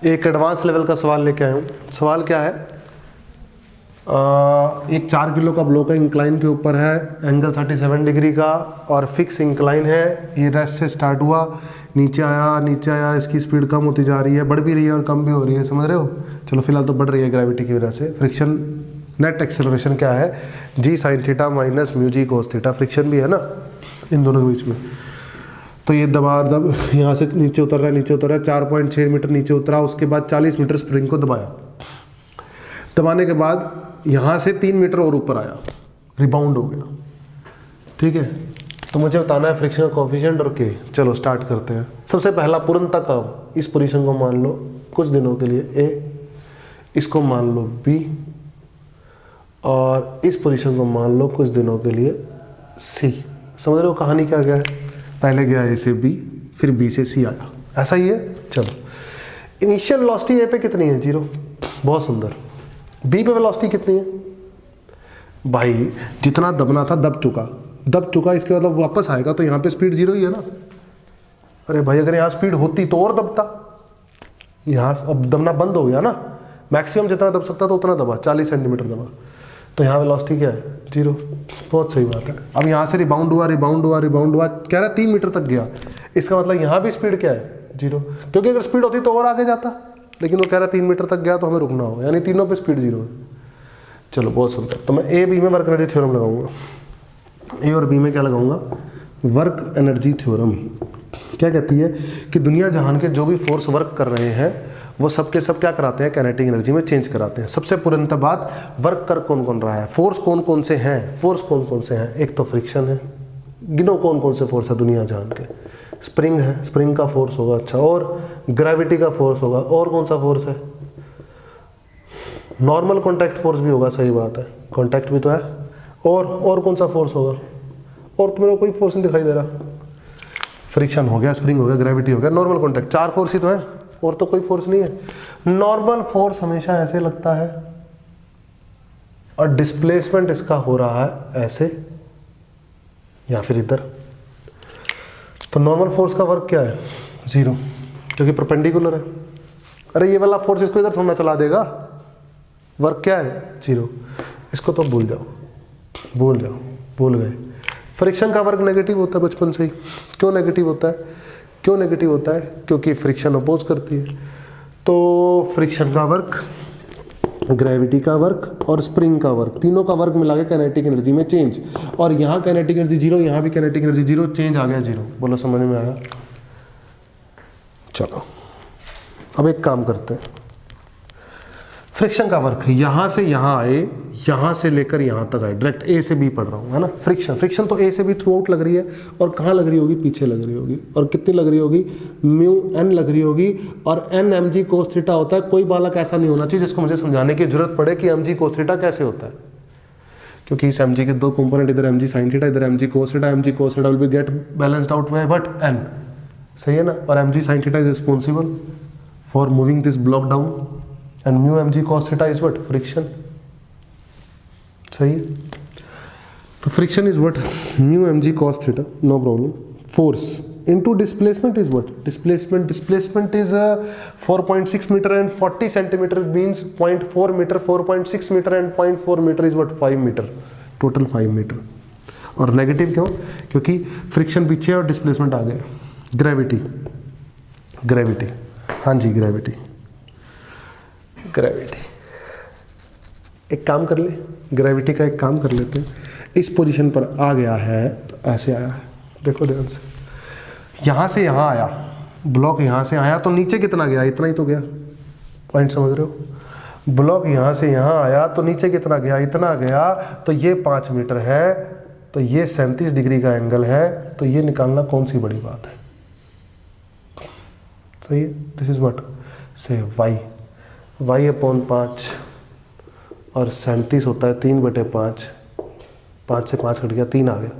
एक advance level का सवाल लेके आया हूँ। सवाल क्या है, एक 4 किलो का ब्लॉक है, इंक्लाइन के ऊपर है, एंगल 37 डिग्री का और फिक्स इंक्लाइन है। ये रेस्ट से स्टार्ट हुआ, नीचे आया, इसकी स्पीड कम होती जा रही है, बढ़ भी रही है और कम भी हो रही है, समझ रहे हो। चलो फिलहाल तो बढ़ रही है ग्रेविटी की वजह से। फ्रिक्शन नेट एक्सेलरेशन क्या है, जी sine theta minus mu G cos theta. Friction भी है ना इन दोनों के बीच में। तो ये दब यहाँ से नीचे उतर रहा है, 4.6 मीटर नीचे उतरा, उसके बाद 40 मीटर स्प्रिंग को दबाया। दबाने के बाद यहाँ से 3 मीटर और ऊपर आया, रिबाउंड हो गया, ठीक है। तो मुझे बताना है फ्रिक्शन का कोफिशिएंट और के। चलो स्टार्ट करते हैं। सबसे पहला पूर्णतः काम, इस पोजीशन को मान लो कुछ दिनों के लिए ए, इसको मान लो बी और इस पोजीशन को मान लो कुछ दिनों के लिए सी। समझ रहे हो कहानी क्या है, पहले गया ए से बी, फिर बी से सी आया, ऐसा ही है। चलो इनिशियल वेलोसिटी ए पे कितनी है, 0, बहुत सुंदर। बी पे वेलोसिटी कितनी है भाई, जितना दबना था दब चुका, इसके मतलब वापस आएगा तो यहाँ पे स्पीड 0 ही है ना। अरे भाई अगर यहाँ स्पीड होती तो और दबता, यहाँ अब दबना बंद हो गया ना। मैक्सिमम जितना दब सकता था उतना दबा, 40 सेंटीमीटर दबा, तो यहाँ वेलोसिटी क्या है, 0। बहुत सही बात है। अब यहाँ से रिबाउंड हुआ, कह रहा है 3 मीटर तक गया, इसका मतलब यहाँ भी स्पीड क्या है, 0, क्योंकि अगर स्पीड होती तो और आगे जाता, लेकिन वो कह रहा है 3 मीटर तक गया तो हमें रुकना होगा, यानी तीनों पे स्पीड 0 है। चलो बहुत सुंदर। तो मैं ए बी में वर्क एनर्जी थ्योरम लगाऊंगा, ए और बी में क्या लगाऊंगा, वर्क एनर्जी थ्योरम। क्या कहती है कि दुनिया जहान के जो भी फोर्स वर्क कर रहे हैं वो सब के सब क्या कराते हैं, काइनेटिक एनर्जी में चेंज कराते हैं। सबसे पुरानी बात, वर्क कर कौन कौन रहा है, फोर्स कौन कौन से हैं, एक तो फ्रिक्शन है, गिनो कौन कौन से फोर्स है दुनिया जहान के, स्प्रिंग है, स्प्रिंग का फोर्स होगा, अच्छा, और ग्रेविटी का फोर्स होगा, और कौन सा फोर्स है, नॉर्मल कॉन्टैक्ट फोर्स भी होगा, सही बात है, कॉन्टैक्ट भी तो है, और कौन सा फोर्स होगा, और तुम्हें कोई फोर्स नहीं दिखाई दे रहा। फ्रिक्शन हो गया, स्प्रिंग हो गया, ग्रेविटी हो गया, नॉर्मल कॉन्टैक्ट, 4 फोर्स ही तो है, और तो कोई फोर्स नहीं है। नॉर्मल फोर्स हमेशा ऐसे लगता है और डिस्प्लेसमेंट इसका हो रहा है ऐसे या फिर इधर। तो नॉर्मल फोर्स का वर्क क्या है, 0, क्योंकि परपेंडिकुलर है। अरे ये वाला फोर्स इसको इधर थोड़ा चला देगा, वर्क क्या है, 0। इसको तो भूल गए। फ्रिक्शन का वर्क नेगेटिव होता है बचपन से ही। क्यों नेगेटिव होता है, क्योंकि फ्रिक्शन अपोज करती है। तो फ्रिक्शन का वर्क, ग्रेविटी का वर्क और स्प्रिंग का वर्क, तीनों का वर्क मिला के काइनेटिक एनर्जी में चेंज। और यहाँ काइनेटिक एनर्जी 0, यहाँ भी काइनेटिक एनर्जी 0, चेंज आ गया 0। बोलो समझ में आया। चलो अब एक काम करते हैं, फ्रिक्शन का वर्क यहाँ से यहाँ आए, यहाँ से लेकर यहाँ तक आए, डायरेक्ट ए से बी पढ़ रहा हूँ, है ना। फ्रिक्शन तो ए से बी थ्रू आउट लग रही है, और कहाँ लग रही होगी, पीछे लग रही होगी, और कितनी लग रही होगी, म्यू एन लग रही होगी, और N m g cos theta होता है। कोई बालक ऐसा नहीं होना चाहिए जिसको मुझे समझाने की जरूरत पड़े कि एम जी कोस थीटा कैसे होता है, क्योंकि इस एम जी के 2 कंपोनेंट, इधर एम जी साइन थीटा, इधर m g cos theta. M g cos theta will be get balanced out by what, N, सही है ना। और m g sine theta is responsible for moving this block down, and mu mg cos theta is what, friction, सही है। तो friction is what, mu mg cos theta, no problem. Force into displacement is what, displacement is 4.6 meter and 40 centimeter means 0.4 meter, 4.6 meter and 0.4 meter is what, 5 meter, total 5 meter. और negative क्यों, क्योंकि friction पीछे और displacement आ गया। Gravity, हाँ जी, gravity, एक काम कर ले, ग्रेविटी का एक काम कर लेते हैं। इस पोजीशन पर आ गया है तो ऐसे आया है, देखो ध्यान से, यहाँ से यहाँ आया, ब्लॉक यहाँ से आया तो नीचे कितना गया, इतना ही तो गया, पॉइंट समझ रहे हो। ब्लॉक यहाँ से यहाँ आया तो नीचे कितना गया, इतना गया, तो ये 5 मीटर है, तो ये 37 डिग्री का एंगल है, तो ये निकालना कौन सी बड़ी बात है, सही है। दिस इज व्हाट, से y अपॉन 5 और 37 होता है 3/5, 5 से 5 कट गया, 3 आ गया,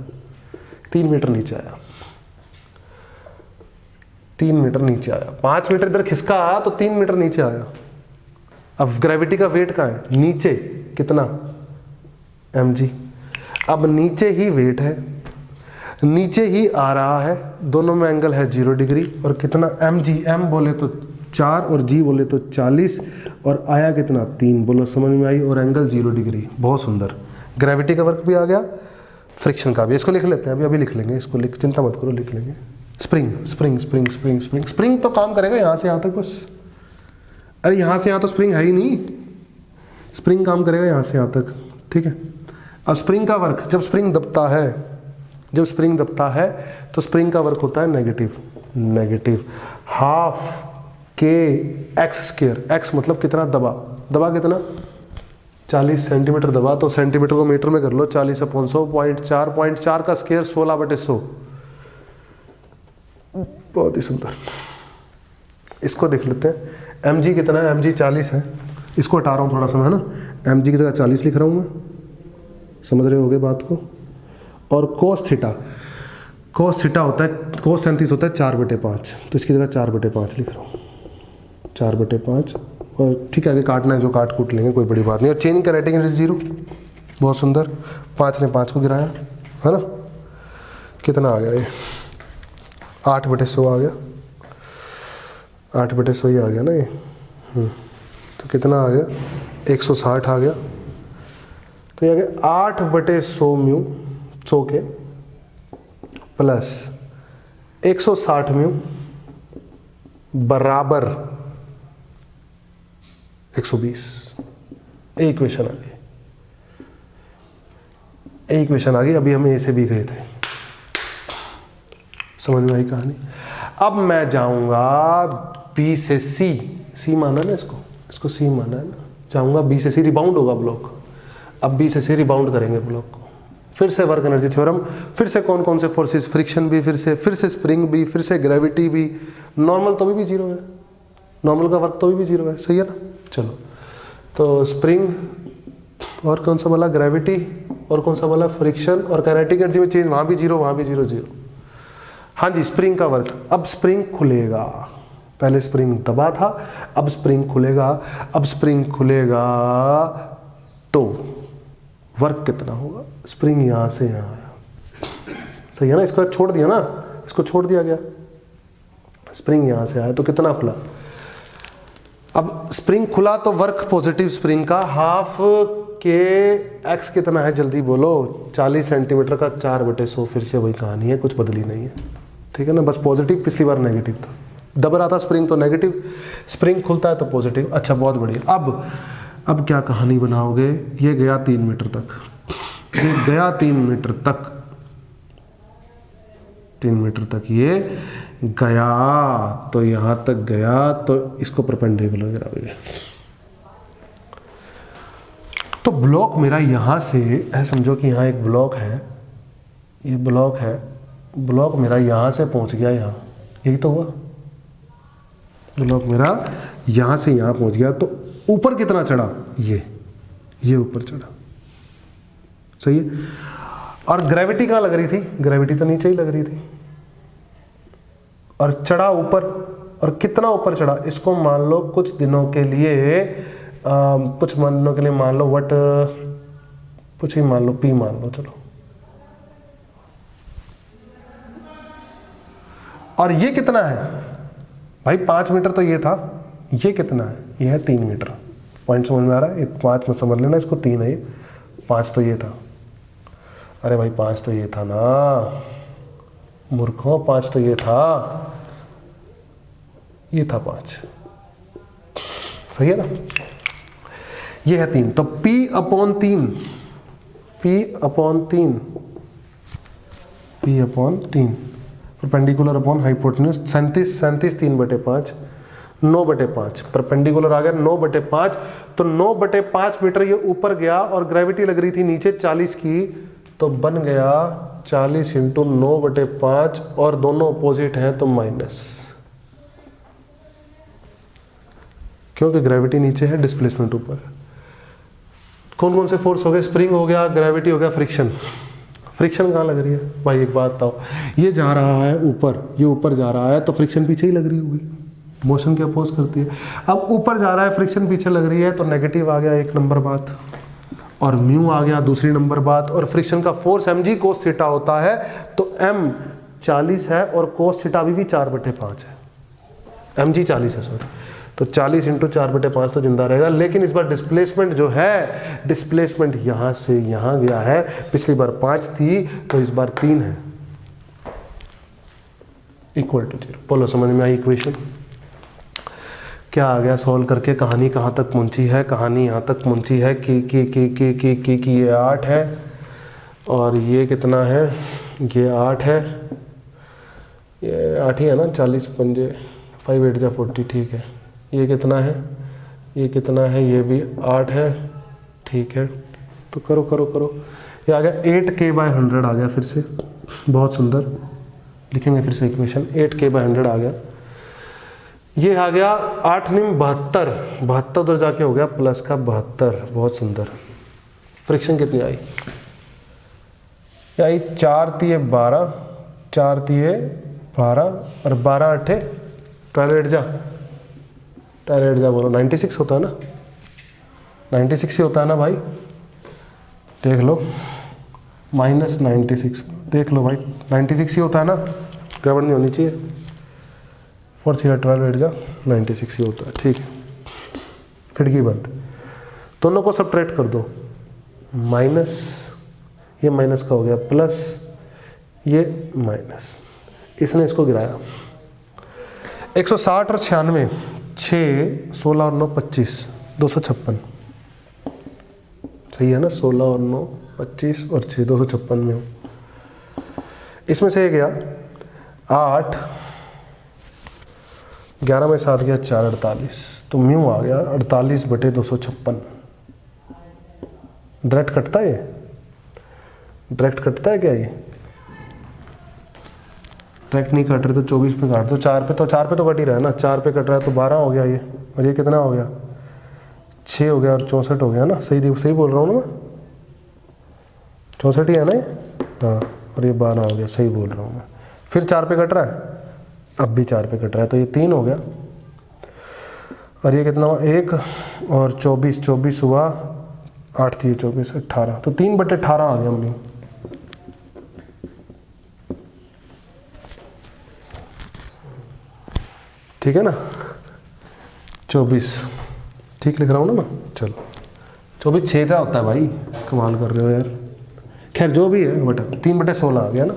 3 मीटर नीचे आया, 5 मीटर इधर खिसका तो 3 मीटर नीचे आया। अब ग्रेविटी का वेट कहाँ है, नीचे, कितना, mg। अब नीचे ही वेट है, नीचे ही आ रहा है, दोनों में एंगल है 0 डिग्री, और कितना, mg, m बोले तो 4 और जी बोले तो 40 और आया कितना 3, बोलो समझ में आई, और एंगल 0 डिग्री। बहुत सुंदर, ग्रेविटी का वर्क भी आ गया, फ्रिक्शन का भी। इसको लिख लेते हैं, अभी लिख लेंगे इसको, चिंता मत करो, लिख लेंगे। Spring spring spring spring spring spring तो काम करेगा यहाँ से यहाँ तक बस। अरे यहाँ से यहाँ तो स्प्रिंग है ही नहीं, स्प्रिंग काम करेगा यहाँ से यहाँ तक, ठीक है। अब स्प्रिंग का वर्क, जब स्प्रिंग दबता है तो स्प्रिंग का वर्क होता है नेगेटिव हाफ के एक्स स्क्वायर। एक्स मतलब कितना दबा कितना 40 सेंटीमीटर दबा, तो सेंटीमीटर को मीटर में कर लो, 40/100 0.4 का स्क्वायर 16/100। बहुत ही सुंदर। इसको देख लेते हैं, mg कितना है, mg 40 है। इसको हटा रहा हूँ थोड़ा सा, है ना, mg की जगह 40 लिख रहा हूँ मैं, समझ रहे होगे बात को। और cos थीटा होता है, cos 37 होता है 4/5, तो इसकी जगह 4/5 लिख रहा हूँ, 4/5। और ठीक है, आगे काटना है जो कूट लेंगे, कोई बड़ी बात नहीं। और चेंजिंग काइनेटिक एनर्जी 0, बहुत सुंदर। 5 ने 5 को गिराया, है ना, कितना आ गया ये 8/100 आ गया, 8/100 ही आ गया ना ये। तो कितना आ गया 160 आ गया। तो ये आ गया 8/100 म्यू 100 के प्लस 160 म्यू बराबर 120। इक्वेशन आ गई। अभी हम ए से बी गए थे, समझ में आई कहानी। अब मैं जाऊंगा बी से सी माना ना, इसको सी माना है ना, जाऊंगा बी से सी, रिबाउंड होगा ब्लॉक। अब बी से सी रिबाउंड करेंगे ब्लॉक को, फिर से वर्क एनर्जी थ्योरम, फिर से कौन कौन से फोर्सेस, फ्रिक्शन भी, फिर से स्प्रिंग भी, फिर से ग्रेविटी भी, नॉर्मल तो भी 0 है, नॉर्मल का वर्क तो भी 0 है, सही है ना। चलो, तो स्प्रिंग और कौन सा बोला, ग्रेविटी, और कौन सा बोला, फ्रिक्शन, और काइनेटिक एनर्जी में चेंज, वहाँ भी 0, वहाँ भी 0 0। हाँ जी, स्प्रिंग का वर्क। अब स्प्रिंग खुलेगा, पहले स्प्रिंग दबा था, अब स्प्रिंग खुलेगा तो वर्क कितना होगा। स्प्रिंग यहाँ से यहाँ आया, सही है ना, इसको छोड़ दिया ना, इसको छोड़ दिया गया, स्प्रिंग यहाँ से आया तो कितना खुला। अब स्प्रिंग खुला तो वर्क पॉजिटिव स्प्रिंग का हाफ के एक्स कितना है, जल्दी बोलो, 40 सेंटीमीटर का 4/100। फिर से वही कहानी है, कुछ बदली नहीं है, ठीक है ना, बस पॉजिटिव, पिछली बार नेगेटिव था, दब रहा था स्प्रिंग तो नेगेटिव, स्प्रिंग खुलता है तो पॉजिटिव। अच्छा, बहुत बढ़िया। अब क्या कहानी बनाओगे, ये गया 3 मीटर तक, ये गया 3 मीटर तक, 3 मीटर तक ये गया, तो यहां तक गया, तो इसको परपेंडिकुलर गिराओगे। तो ब्लॉक मेरा यहां से है, समझो कि यहां एक ब्लॉक है, ये ब्लॉक है, ब्लॉक मेरा यहां से पहुंच गया यहां, यही तो हुआ, ब्लॉक मेरा यहां से यहां पहुंच गया, तो ऊपर कितना चढ़ा, ये ऊपर चढ़ा, सही है। और ग्रेविटी कहां लग रही थी, ग्रेविटी तो नीचे ही लग रही थी, और चढ़ा ऊपर, और कितना ऊपर चढ़ा, इसको मान लो कुछ दिनों के लिए मान लो वट, कुछ ही मान लो, पी मान लो, चलो। और ये कितना है भाई, 5 मीटर तो ये था, ये कितना है, ये है 3 मीटर। पॉइंट समझ में आ रहा है, 5 में समझ लेना, इसको 3 है, ये 5 तो ये था। अरे भाई 5 तो ये था ना मूर्खों, 5 तो ये था 5, सही है ना, ये है 3, तो P/3, perpendicular upon hypotenuse, 37 3/5, 9/5, perpendicular आ गया 9/5, तो 9/5 मीटर ये ऊपर गया, और ग्रेविटी लग रही थी नीचे 40 की, तो बन गया 40 × 9/5, और दोनों अपोजिट हैं तो माइनस, क्योंकि ग्रेविटी नीचे है, डिस्प्लेसमेंट ऊपर। कौन कौन से फोर्स हो गए, स्प्रिंग हो गया, ग्रेविटी हो गया, फ्रिक्शन कहाँ लग रही है भाई, एक बात बताओ, ये जा रहा है ऊपर, ये ऊपर जा रहा है, तो फ्रिक्शन पीछे ही लग रही होगी, मोशन के अपोज करती है। अब ऊपर जा रहा है, फ्रिक्शन पीछे लग रही है, तो नेगेटिव आ गया 1 नंबर बात, और म्यू आ गया 2 नंबर बात, और फ्रिक्शन का फोर्स mg cos थीटा होता है, तो m 40 है, और cos थीटा अभी भी 4/5 है, mg 40 है सॉरी, तो 40 इंटू 4/5 तो जिंदा रहेगा। लेकिन इस बार डिस्प्लेसमेंट जो है, डिस्प्लेसमेंट यहाँ से यहाँ गया है, पिछली बार 5 थी तो इस बार 3 है, इक्वल टू 0। बोलो समझ में आई इक्वेशन? क्या आ गया सॉल्व करके? कहानी कहाँ तक पहुँची है? कहानी यहाँ तक पहुँची है कि ये 8 है और ये कितना है, ये 8 है, ये 8 ही है ना, 40 पंजे 5 8 जा 40, ठीक है। ये कितना है, ये कितना है, ये भी 8 है, ठीक है। तो करो करो करो, ये आ गया 8k/100 आ गया फिर से, बहुत सुंदर। लिखेंगे फिर से इक्वेशन, 8k/100 आ गया। ये आ गया 8 निम 72, 72 उधर जाके हो गया प्लस का 72, बहुत सुंदर। फ्रिक्शन कितनी आई? आई 4 तिये 12, 4 तिये 12 और 12 8 12 जा, 12 जा बोलो, 96 होता है ना, 96 ही होता है ना भाई, देख लो, -96 देख लो भाई, 96 ही होता है ना, गड़बड़ नहीं होनी चाहिए। 4 3 12 8 जा 96 ही होता है, ठीक है। खिड़की बंद, दोनों को सब्ट्रैक्ट कर दो, माइनस, ये माइनस का हो गया प्लस, ये माइनस, इसने इसको गिराया। 160 और 96, 6 16 और 9 25, 256 सही है ना, 16 और 9 25 और 6 256 में हो। इसमें से ये गया 8, 11 में 7 गया 4 48, तो म्यू आ गया 48/256। डायरेक्ट कटता है ये, डायरेक्ट कटता है क्या ये? डायरेक्ट नहीं कट रहे तो 24 पे काट दो, 4 पे, तो 4 पे तो कट ही रहा है ना, 4 पे कट रहा है तो 12 हो गया ये, और ये कितना हो गया, 6 हो गया और 64 हो गया ना, सही बोल रहा हूँ ना मैं, 64 ही है ना ये, हाँ, और ये 12 हो गया, सही बोल रहा हूँ मैं। फिर 4 पे कट रहा है, अब भी 4 पे कट रहा है, तो ये 3 हो गया, और ये कितना हुआ 1 और 24, 24 हुआ 8 थी 24 18, तो 3/18 आ गया हमने। ठीक है ना, 24 ठीक लिख रहा हूँ ना मैं, चलो 24 6 होता है भाई, कमाल कर रहे हो यार, खैर जो भी है, बट 3/16 आ गया ना।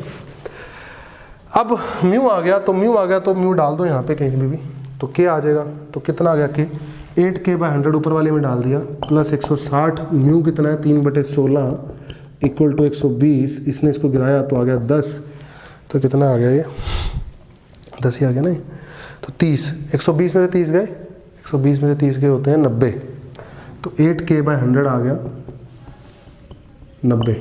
अब म्यू आ गया, तो म्यू डाल दो यहाँ पे कहीं भी, तो के आ जाएगा, तो कितना आ गया के, 8k/100 ऊपर वाले में डाल दिया, प्लस 160, म्यू कितना है 3/16 इक्वल टू 120, इसने इसको गिराया तो आ गया 10, तो कितना आ गया ये 10 ही आ गया ना, तो 30, 120 में से 30 गए, 120 में से 30 गए होते हैं 90, तो 8k/100 आ गया 90,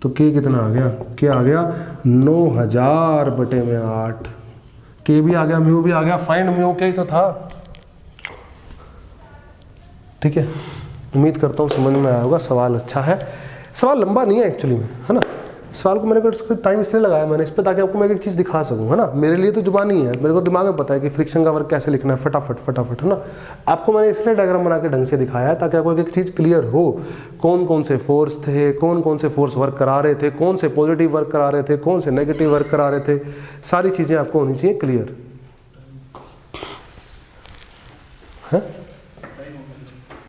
तो के कितना आ गया, के आ गया 9000/8, के भी आ गया, म्यू भी आ गया, फाइंड म्यू के ही तो था। ठीक है, उम्मीद करता हूँ समझ में आया होगा। सवाल अच्छा है, सवाल लंबा नहीं है एक्चुअली में, है ना, सवाल को मैंने टाइम इसलिए लगाया मैंने इस पर, ताकि आपको मैं एक चीज़ दिखा सकूं, है ना। मेरे लिए तो जुबानी है, मेरे को दिमाग में पता है कि फ्रिक्शन का वर्क कैसे लिखना है, फटाफट, है ना। आपको मैंने इसलिए डायग्राम बना के ढंग से दिखाया है ताकि आपको एक चीज़ क्लियर हो, कौन कौन से फोर्स थे, कौन कौन से फोर्स वर्क करा रहे थे, कौन से पॉजिटिव वर्क करा रहे थे, कौन से नेगेटिव वर्क करा रहे थे, सारी चीज़ें आपको होनी चाहिए क्लियर, है।